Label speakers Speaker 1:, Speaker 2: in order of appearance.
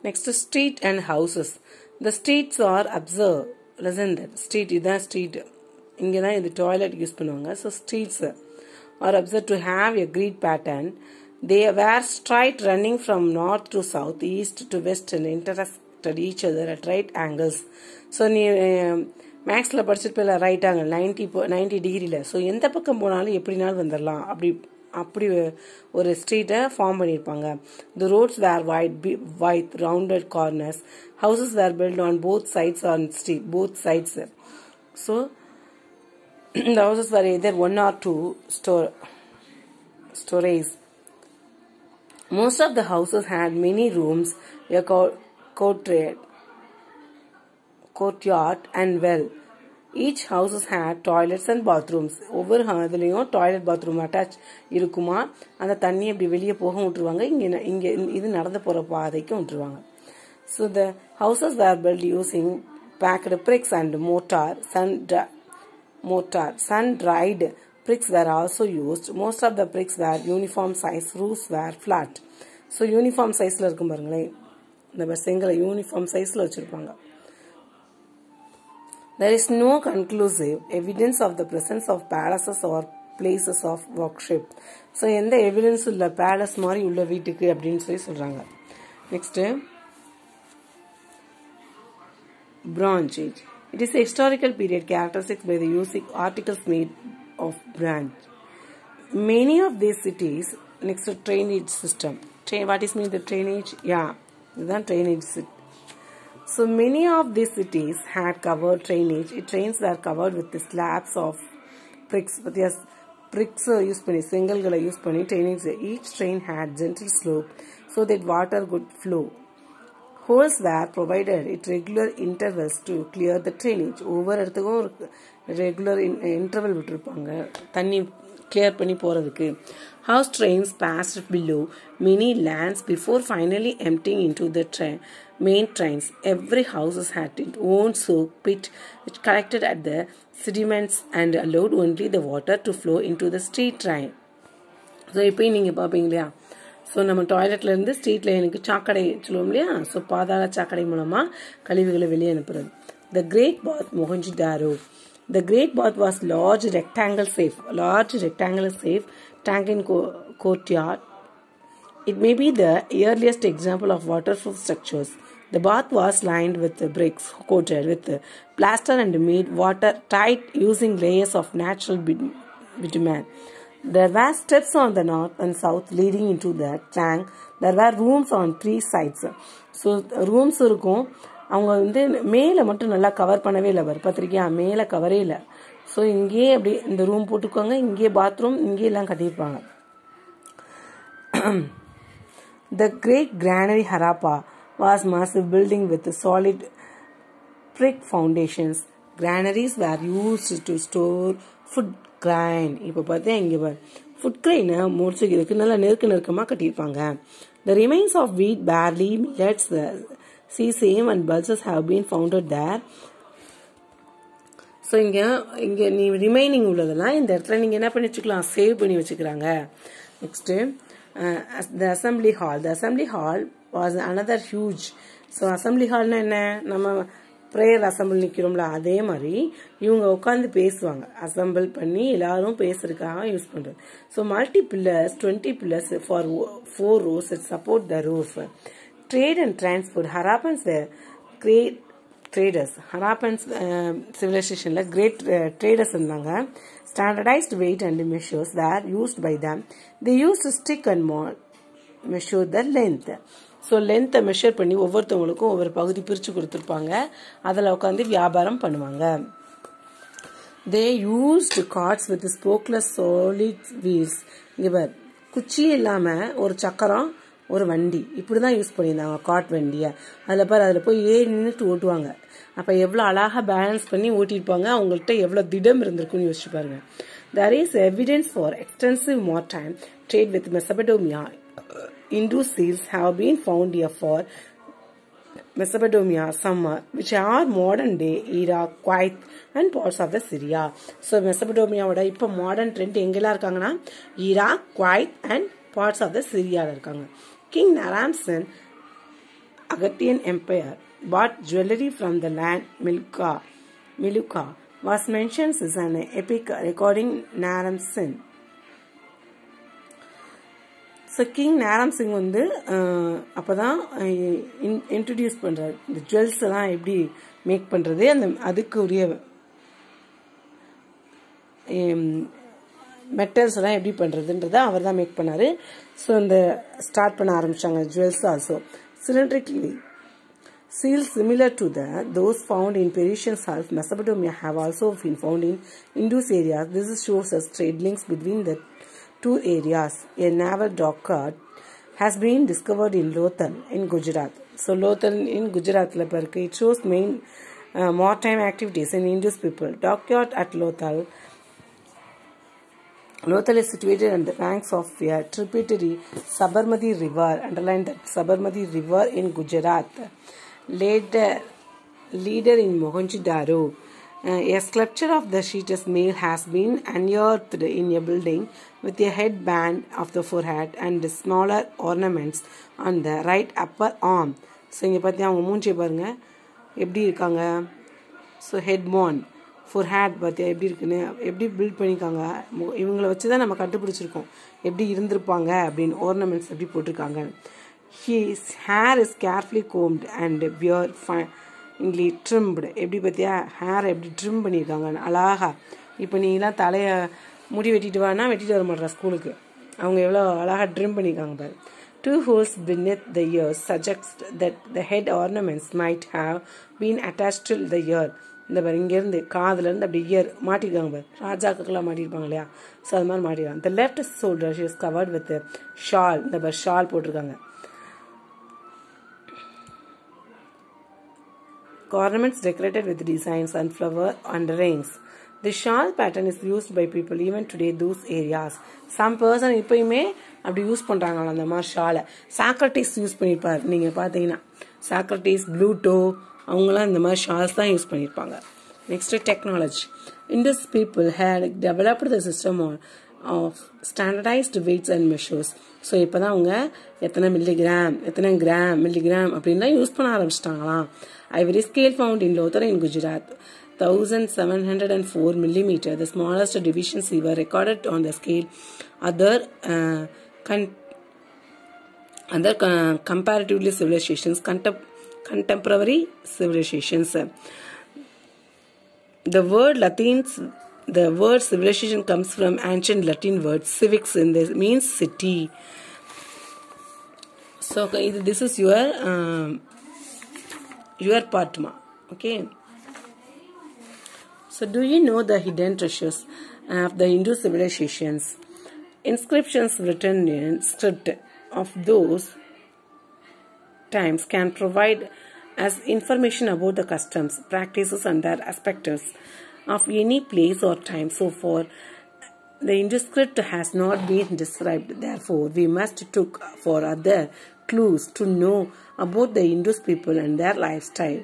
Speaker 1: Next, street and houses. The streets are observed. Listen that street is street. இங்கே தான் இது toilet use பண்ணுவாங்க. So streets are observe to have a grid pattern. They were straight running from north to south, east to west and interacted each other at right angles. So நீ மேக்ஸில் படிச்சுட்டு போயில right angle 90 டிகிரியில். So எந்த பக்கம் போனாலும் எப்படினாலும் வந்துடலாம். அப்படி ஒரு ஸ்ட்ரீட்டை ஃபார்ம் பண்ணியிருப்பாங்க. The roads were wide rounded corners. Houses were built on both sides on street, both sides. So the houses were either 1 or 2 stories. Most of the houses had many rooms, a courtyard and well. Each houses had toilets and bathrooms. ஒவ்வொரு ஹவுஸ்லயும் toilet bathroom attach இருக்குமா. அந்த தண்ணி அப்படி வெளியே போக விட்டுருவாங்க. இங்க இது நடந்து போற பாதைக்கு விட்டுருவாங்க. So the houses were built using packed bricks and mortar. Sun-dried bricks were also used. Most of the bricks were uniform size. Roofs were flat. So uniform sizeல இருக்கும் பாருங்களேன். இந்த செங்கலை யூனிஃபார்ம் சைஸ்ல வச்சிருப்பாங்க. There is no conclusive evidence of the presence of palaces or places of worship. So எந்த evidence இல்ல palace மாதிரி உள்ள வீட்டுக்கு அப்படின்னு சொல்றாங்க. Next, Bronze Age. It is a historical period characterized by the using articles made of bronze. Many of these cities, next to drainage system. What is mean the drainage? Yeah, the drainage system. So many of these cities had covered drainage. Trains were covered with the slabs of bricks. But yes, bricks use பண்ணி செங்கல்களை use பண்ணி drainage. Each train had gentle slope so that water could flow. Holes were provided at regular intervals to clear the drainage. ஒவ்வொரு இடத்துக்கும் regular interval விட்டுருப்பாங்க தண்ணி clear பண்ணி போறதுக்கு. House trains passed below many lands before finally emptying into the main trains. Every house had its own soak pit which collected at the sediments and allowed only the water to flow into the street train. So இப்போ நீங்க பாப்பீங்க இல்லையா. So நம்ம டாய்லெட்லேருந்து street லைனுக்கு சாக்கடை சொல்லுவோம் இல்லையா. So பாதாள சாக்கடை மூலமாக கழிவுகளை வெளியே அனுப்புறது. The great bath Mohenjodaro. The great bath was large rectangle shape tank in courtyard. It may be the earliest example of waterproof structures. The bath was lined with bricks coated with plaster and made watertight using layers of natural bitumen. There were steps on the north and south leading into the tank. There were rooms on 3 sides. So rooms இருக்கும். அவங்க மேலே மட்டும் நல்லா cover பண்ணவே இல்லை. பார்த்திருக்கியா, மேலே கவரே இல்லை. So இங்கேயே அப்படி இந்த ரூம் போட்டுக்கோங்க, இங்கே பாத்ரூம், இங்கே எல்லாம் கட்டியிருப்பாங்க. The great granary Harappa was massive building with solid brick foundations. Granaries were used to store food grain. இப்போ பார்த்தா இங்கே பாரு, ஃபுட் கிரைனை முடிச்சுக்கிறதுக்கு நல்லா நெருக்கமாக கட்டியிருப்பாங்க. The remains of wheat, barley, millets, sesame and pulses have been found there. So இங்கே நீ remaining உள்ளதெல்லாம் இந்த இடத்துல நீங்கள் என்ன பண்ணி வச்சுக்கலாம், சேவ் பண்ணி வச்சுக்கிறாங்க. Next the assembly hall was another huge. So assembly ஹால்னா என்ன, நம்ம ப்ரேயர் அசம்பிள் நிற்கிறோம்ல, அதே மாதிரி இவங்க உட்காந்து பேசுவாங்க. அசம்பிள் பண்ணி எல்லாரும் பேசுறதுக்காக யூஸ் பண்ணுறது. So multi pillars 20 pillars for 4 rows that support the roof. Trade and transport. Harappans were great traders. Harappans civilizationல great traders இருந்தாங்க. Standardized weight and measures were used by them. They used a stick and measure the length. So லென்த்தை measure பண்ணி ஒவ்வொருத்தவங்களுக்கும் ஒவ்வொரு பகுதி பிரித்து கொடுத்துருப்பாங்க. அதில் உட்காந்து வியாபாரம் பண்ணுவாங்க. They used carts with spokeless solid wheels. இங்கே குச்சி இல்லாமல் ஒரு சக்கரம் ஒரு வண்டி இப்படி தான் யூஸ் பண்ணியிருந்தாங்க கார்ட் வண்டியை. அதில் போய் நின்றுட்டு ஓட்டுவாங்க. அப்போ எவ்வளோ அழகாக பேலன்ஸ் பண்ணி ஓட்டியிருப்பாங்க. அவங்கள்ட்ட எவ்வளோ திடம் இருந்திருக்குன்னு யோசிச்சு பாருங்க. There is evidence for extensive maritime trade with Mesopotamia. Indus seals have been found here for Mesopotamia, some which are modern day Iraq, Kuwait and parts of the Syria. So Mesopotamia oda ipo modern trend engela irukanga na Iraq, Kuwait and parts of the Syria la irukanga. King Naram-Sin Agathian Empire bought jewelry from the land Meluka was mentioned as an epic recording Naram Singh. So King Naram Singh வந்து அப்பதான் introduce பண்றாரு இந்த jewels எல்லாம் எப்படி make பண்றது அந்த அதுக்கு உரிய மெட்டல்ஸ் எல்லாம் எப்படி பண்றதுன்றத அவர் தான் மேக் பண்ணாரு. ஸோ இந்த ஸ்டார்ட் பண்ண ஆரம்பிச்சாங்க jewels also cylindrically. Seals similar to those found in Persian Gulf, Mesopotamia have also been found in Indus areas. This shows us trade links between the two areas. A naval dockyard has been discovered in Lothal in Gujarat. So Lothal in Gujarat, it shows main maritime activities in Indus people. Dockyard at Lothal. Lothal is situated on the banks of a tributary Sabarmati River. Underline that Sabarmati River in Gujarat. Leader in Mohenjo-daro. A sculpture of the Sheetas male has been unearthed in a building with a headband of the forehead and smaller ornaments on the right upper arm. So இங்க பாத்தீங்க அவங்க மூஞ்சி பாருங்க எப்படி இருக்காங்க. So headband forehead பாத்தியா எப்படி இருக்குன்னு எப்படி பில்ட் பண்ணிருக்காங்க. இவங்களை வச்சு தான் நம்ம கண்டுபிடிச்சிருக்கோம் எப்படி இருந்திருப்பாங்க அப்படின்னு ornaments எப்படி போட்டிருக்காங்க. His hair is carefully combed and beard finely trimmed. எப்படி பார்த்தியா ஹேர் எப்படி ட்ரிம் பண்ணியிருக்காங்க அழகா. இப்போ நீலாம் தலையை முடி வெட்டிட்டு வானா வெட்டிட்டு வர மாட்டேற ஸ்கூலுக்கு அவங்க எவ்வளோ அழகாக ட்ரிம் பண்ணியிருக்காங்க பாரு. 2 holes beneath the ears suggest that the head ornaments might have been attached to the ear. இந்த பாரு இங்கேருந்து காதுலேருந்து அப்படி இயர் மாட்டிருக்காங்க பாரு. ராஜாக்கெல்லாம் மாட்டிருப்பாங்க இல்லையா ஸோ அது மாதிரி மாட்டிருக்காங்க. The left shoulder she is covered with a shawl. இந்த பாரு ஷால் போட்டிருக்காங்க. Ornaments decorated with designs, sunflower and rings. The shawl pattern is used by people even today those areas. Some person இப்பயுமே அப்படி use பண்றாங்க அந்த மாதிரி ஷாலை. Socrates use பண்ணிருப்பாரு நீங்க பாத்தீங்கன்னா சாக்ரட்டிஸ் ப்ளூட்டோ அவங்களாம் இந்த மாதிரி ஷால்ஸ் தான் யூஸ் பண்ணிருப்பாங்க. Next technology. Indus people had developed the system of standardized weights and measures. So இப்போதான் அவங்க எத்தனை மில்லிகிராம் எத்தனை கிராம் மில்லிகிராம் அப்படின்லாம் யூஸ் பண்ண ஆரம்பிச்சிட்டாங்களாம். Ivory scale found in Lothal in Gujarat, 1704 millimeter. The smallest divisions were recorded on the scale. Other comparatively civilizations, contemporary civilizations. The word civilization comes from ancient Latin word civics, and this means city. So this is your part ma. Okay. So do you know the hidden treasures of the Hindu civilizations? Inscriptions written in script of those times can provide us information about the customs, practices and their aspects of any place or time. So far the Hindu script has not been described. Therefore we must look for other clues to know about the Indus people and their lifestyle.